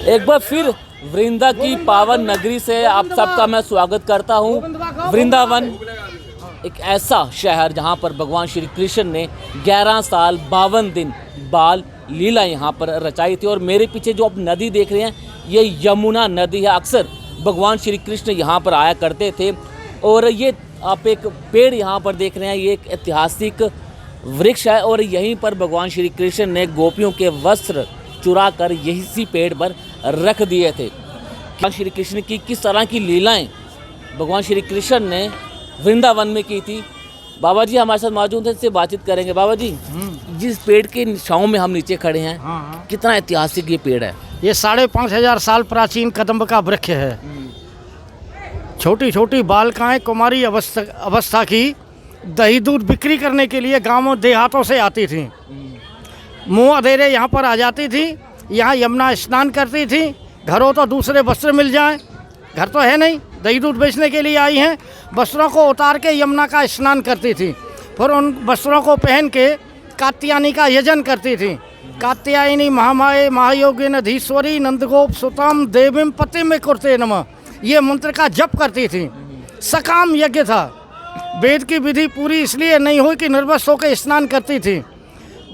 एक बार फिर वृंदा की पावन नगरी से आप सबका मैं स्वागत करता हूँ। वृंदावन एक ऐसा शहर जहाँ पर भगवान श्री कृष्ण ने 11 साल 52 दिन बाल लीला यहाँ पर रचाई थी। और मेरे पीछे जो आप नदी देख रहे हैं ये यमुना नदी है। अक्सर भगवान श्री कृष्ण यहाँ पर आया करते थे। और ये आप एक पेड़ यहाँ पर देख रहे हैं, ये एक ऐतिहासिक वृक्ष है और यहीं पर भगवान श्री कृष्ण ने गोपियों के वस्त्र चुरा कर इसी पेड़ पर रख दिए थे। भगवान श्री कृष्ण की किस तरह की लीलाएं भगवान श्री कृष्ण ने वृंदावन में की थी। बाबा जी हमारे साथ मौजूद हैं, इससे बातचीत करेंगे। बाबा जी, जिस पेड़ के छांव में हम नीचे खड़े हैं, कितना ऐतिहासिक ये पेड़ है? ये 5,500 साल प्राचीन कदम्ब का वृक्ष है। छोटी छोटी बालिकाएं कुमारी अवस्था की दही दूध बिक्री करने के लिए गांवों देहातों से आती थी। मुँह अधेरे यहाँ पर आ जाती थी, यहाँ यमुना स्नान करती थी। घरों तो दूसरे वस्त्र मिल जाएं, घर तो है नहीं, दही दूध बेचने के लिए आई हैं। वस्त्रों को उतार के यमुना का स्नान करती थी, फिर उन वस्त्रों को पहन के कात्यायनी का यजन करती थी। कात्यायनी महामाये महायोगिन धीश्वरी नंदगोप सुतम देवीम पति में कुर्ते नमः, ये मंत्र का जप करती थी। सकाम यज्ञ था। वेद की विधि पूरी इसलिए नहीं हुई कि निर्वस्त्र होकर स्नान करती थी।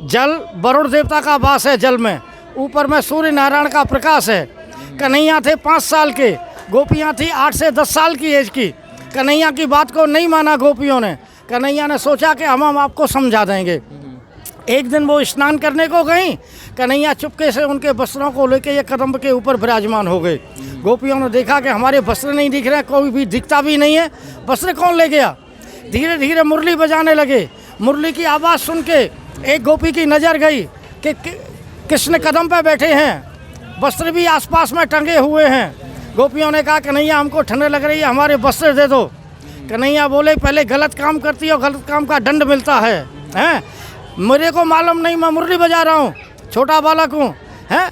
जल वरुण देवता का वास है जल में, ऊपर में सूर्य नारायण का प्रकाश है। कन्हैया थे 5 साल के, गोपियाँ थी 8 से 10 साल की एज की। कन्हैया की बात को नहीं माना गोपियों ने। कन्हैया ने सोचा कि हम आपको समझा देंगे। एक दिन वो स्नान करने को गई, कन्हैया चुपके से उनके वस्त्रों को लेकर ये कदम्ब के ऊपर विराजमान हो गए। गोपियों ने देखा कि हमारे वस्त्र नहीं दिख रहे, कोई भी दिखता भी नहीं है, वस्त्र कौन ले गया। धीरे धीरे मुरली बजाने लगे। मुरली की आवाज़ सुन के एक गोपी की नज़र गई कि कृष्ण कदम पे बैठे हैं, वस्त्र भी आसपास में टंगे हुए हैं। गोपियों ने कहा कन्हैया हमको ठंड लग रही है, हमारे वस्त्र दे दो। कन्हैया बोले पहले गलत काम करती हो, गलत काम का दंड मिलता है। हैं मेरे को मालूम नहीं, मैं मुरली बजा रहा हूँ, छोटा बालक हूँ। हैं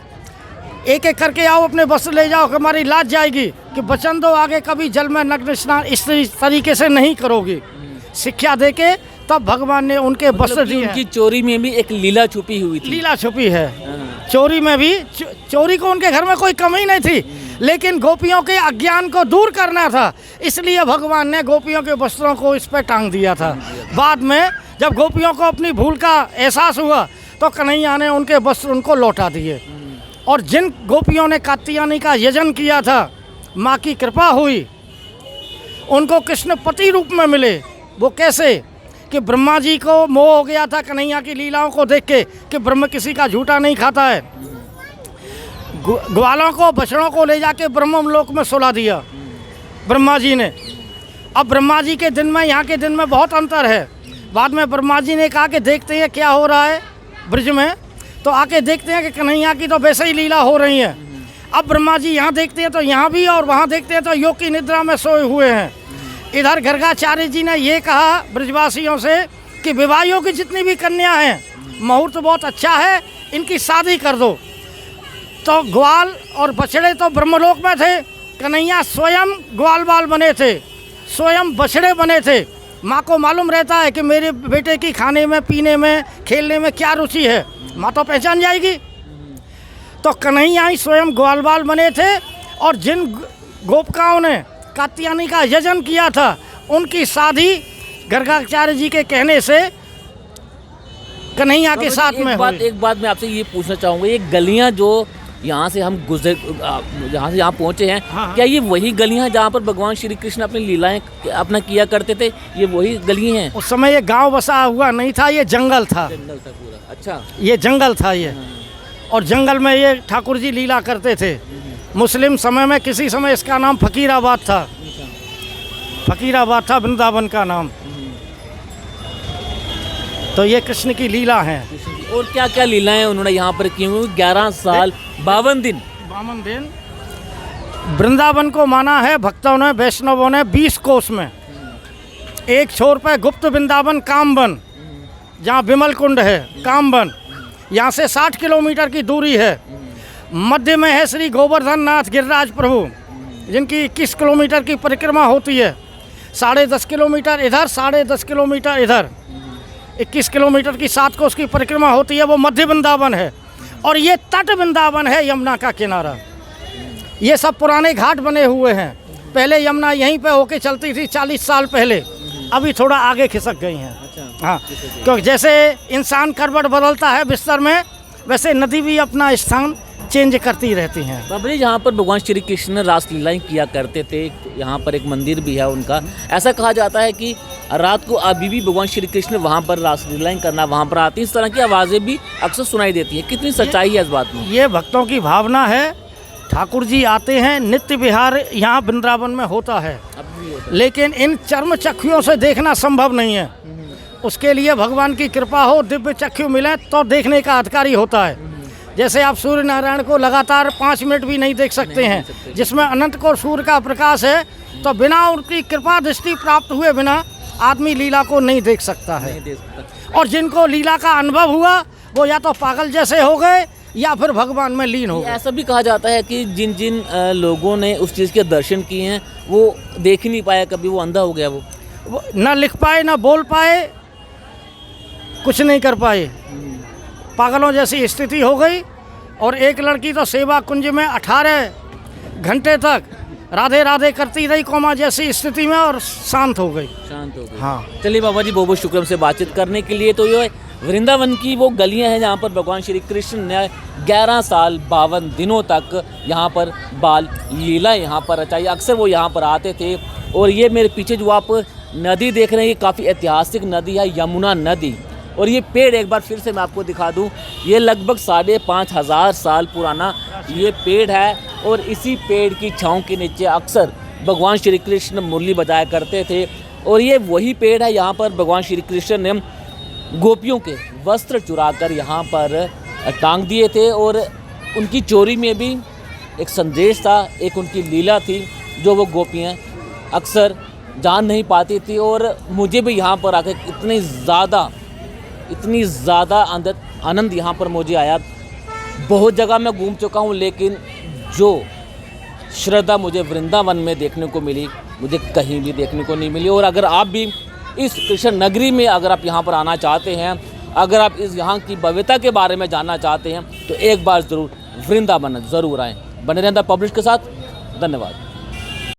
एक एक करके आओ, अपने वस्त्र ले जाओ, हमारी लाज जाएगी। कि वचन दो आगे कभी जल में नग्न स्नान इस तरीके से नहीं करोगी। शिक्षा दे के तब भगवान ने उनके वस्त्र दिए। उनकी चोरी में भी एक लीला छुपी हुई थी। लीला छुपी है चोरी में भी। चोरी को उनके घर में कोई कमी नहीं थी, लेकिन गोपियों के अज्ञान को दूर करना था, इसलिए भगवान ने गोपियों के वस्त्रों को इस पर टांग दिया था। बाद में जब गोपियों को अपनी भूल का एहसास हुआ तो कन्हैया ने उनके वस्त्र उनको लौटा दिए। और जिन गोपियों ने कात्यायनी का यजन किया था, माँ की कृपा हुई, उनको कृष्ण पति रूप में मिले। वो कैसे कि ब्रह्मा जी को मोह हो गया था कन्हैया की लीलाओं को देख के कि ब्रह्म किसी का झूठा नहीं खाता है। ग्वालों को बछड़ों को ले जाके ब्रह्म लोक में सुला दिया ब्रह्मा जी ने। अब ब्रह्मा जी के दिन में यहाँ के दिन में बहुत अंतर है। बाद में ब्रह्मा जी ने कहा कि देखते हैं क्या हो रहा है ब्रज में, तो आके देखते हैं कि कन्हैया की तो वैसे ही लीला हो रही है। अब ब्रह्मा जी यहाँ देखते हैं तो यहाँ भी, और वहाँ देखते हैं तो योग की निद्रा में सोए हुए हैं। इधर गर्गाचार्य जी ने ये कहा ब्रजवासियों से कि विवाहियों की जितनी भी कन्या हैं, मुहूर्त बहुत अच्छा है, इनकी शादी कर दो। तो ग्वाल और बछड़े तो ब्रह्मलोक में थे, कन्हैया स्वयं ग्वाल बाल बने थे, स्वयं बछड़े बने थे। माँ को मालूम रहता है कि मेरे बेटे की खाने में, पीने में, खेलने में क्या रुचि है, माँ तो पहचान जाएगी। तो कन्हैया ही स्वयं ग्वाल बाल बने थे। और जिन गोपिकाओं ने कात्यायनी का यजन किया था, उनकी शादी गर्गाचार्य जी के कहने से कन्हैया के साथ में हुई। एक बात मैं आपसे ये पूछना चाहूँगा, ये गलियाँ जो यहाँ से हम गुजर, यहाँ से यहाँ पहुँचे हैं, क्या ये वही गलियाँ जहाँ पर भगवान श्री कृष्ण अपनी लीलाएं अपना किया करते थे? ये वही गली हैं? उस समय ये गांव बसा हुआ नहीं था, ये जंगल था। जंगल था पूरा। अच्छा, ये जंगल था ये। और जंगल में ये ठाकुर जी लीला करते थे। मुस्लिम समय में किसी समय इसका नाम फकीराबाद था। फकीराबाद था वृंदावन का नाम। तो ये कृष्ण की लीला है। और क्या क्या लीलाएं उन्होंने यहाँ पर की हुई? 11 साल 52 दिन। वृंदावन को माना है भक्तों ने, वैष्णवों ने 20 कोस में। एक छोर पे गुप्त वृंदावन कामवन, जहाँ विमल कुंड है, कामवन, यहाँ से 60 किलोमीटर की दूरी है। मध्य में है श्री गोवर्धन नाथ गिरिराज प्रभु, जिनकी 21 किलोमीटर की परिक्रमा होती है। 10.5 किलोमीटर इधर, 10.5 किलोमीटर इधर, 21 किलोमीटर की 7 कोस की परिक्रमा होती है। वो मध्य वृंदावन है। और ये तट वृंदावन है, यमुना का किनारा। ये सब पुराने घाट बने हुए हैं। पहले यमुना यहीं पे होके चलती थी 40 साल पहले, अभी थोड़ा आगे खिसक गई हैं। अच्छा। हाँ, क्योंकि जैसे इंसान करवट बदलता है बिस्तर में, वैसे नदी भी अपना स्थान चेंज करती रहती हैं। बाबा जी, जहाँ पर भगवान श्री कृष्ण रासलीलाएं किया करते थे, यहाँ पर एक मंदिर भी है उनका, ऐसा कहा जाता है कि रात को अभी भी भगवान श्री कृष्ण वहाँ पर रासलीलाएं करना वहाँ पर आती हैं। इस तरह की आवाज़ें भी अक्सर सुनाई देती हैं। कितनी सच्चाई है इस बात में? ये भक्तों की भावना है। ठाकुर जी आते हैं, नित्य विहार यहाँ वृंदावन में होता है, लेकिन इन चर्म चक्षुओं से देखना संभव नहीं है। उसके लिए भगवान की कृपा हो, दिव्य चक्षु मिले तो देखने का अधिकारी होता है। जैसे आप सूर्य नारायण को लगातार 5 मिनट भी नहीं देख सकते हैं, जिसमें अनंत को सूर्य का प्रकाश है, तो बिना उनकी कृपा दृष्टि प्राप्त हुए बिना आदमी लीला को नहीं देख सकता है। और जिनको लीला का अनुभव हुआ वो या तो पागल जैसे हो गए या फिर भगवान में लीन हो गए। ऐसा भी कहा जाता है कि जिन जिन लोगों ने उस चीज़ के दर्शन किए हैं वो देख ही नहीं पाया, कभी वो अंधा हो गया, वो न लिख पाए, न बोल पाए, कुछ नहीं कर पाए, पागलों जैसी स्थिति हो गई। और एक लड़की तो सेवा कुंज में 18 घंटे तक राधे राधे करती रही, कोमा जैसी स्थिति में, और शांत हो गई। हाँ, चलिए बाबा जी, बहुत बहुत शुक्र हमसे बातचीत करने के लिए। तो ये वृंदावन की वो गलियां हैं जहाँ पर भगवान श्री कृष्ण ने 11 साल 52 दिनों तक यहाँ पर बाल लीला यहाँ पर रचाई। अक्सर वो यहाँ पर आते थे। और ये मेरे पीछे जो आप नदी देख रहे हैं, ये काफ़ी ऐतिहासिक नदी है, यमुना नदी। और ये पेड़ एक बार फिर से मैं आपको दिखा दूं, ये लगभग 5,500 साल पुराना ये पेड़ है। और इसी पेड़ की छाँव के नीचे अक्सर भगवान श्री कृष्ण मुरली बजाया करते थे। और ये वही पेड़ है, यहाँ पर भगवान श्री कृष्ण ने गोपियों के वस्त्र चुराकर यहाँ पर टांग दिए थे। और उनकी चोरी में भी एक संदेश था, एक उनकी लीला थी जो वो गोपियाँ अक्सर जान नहीं पाती थी। और मुझे भी यहाँ पर आकर इतनी ज़्यादा आनंद यहाँ पर मुझे आया। बहुत जगह मैं घूम चुका हूँ, लेकिन जो श्रद्धा मुझे वृंदावन में देखने को मिली, मुझे कहीं भी देखने को नहीं मिली। और अगर आप भी इस कृष्ण नगरी में अगर आप यहाँ पर आना चाहते हैं, अगर आप इस यहाँ की भव्यता के बारे में जानना चाहते हैं, तो एक बार ज़रूर वृंदावन ज़रूर आएँ। बने रहना पब्लिश के साथ। धन्यवाद।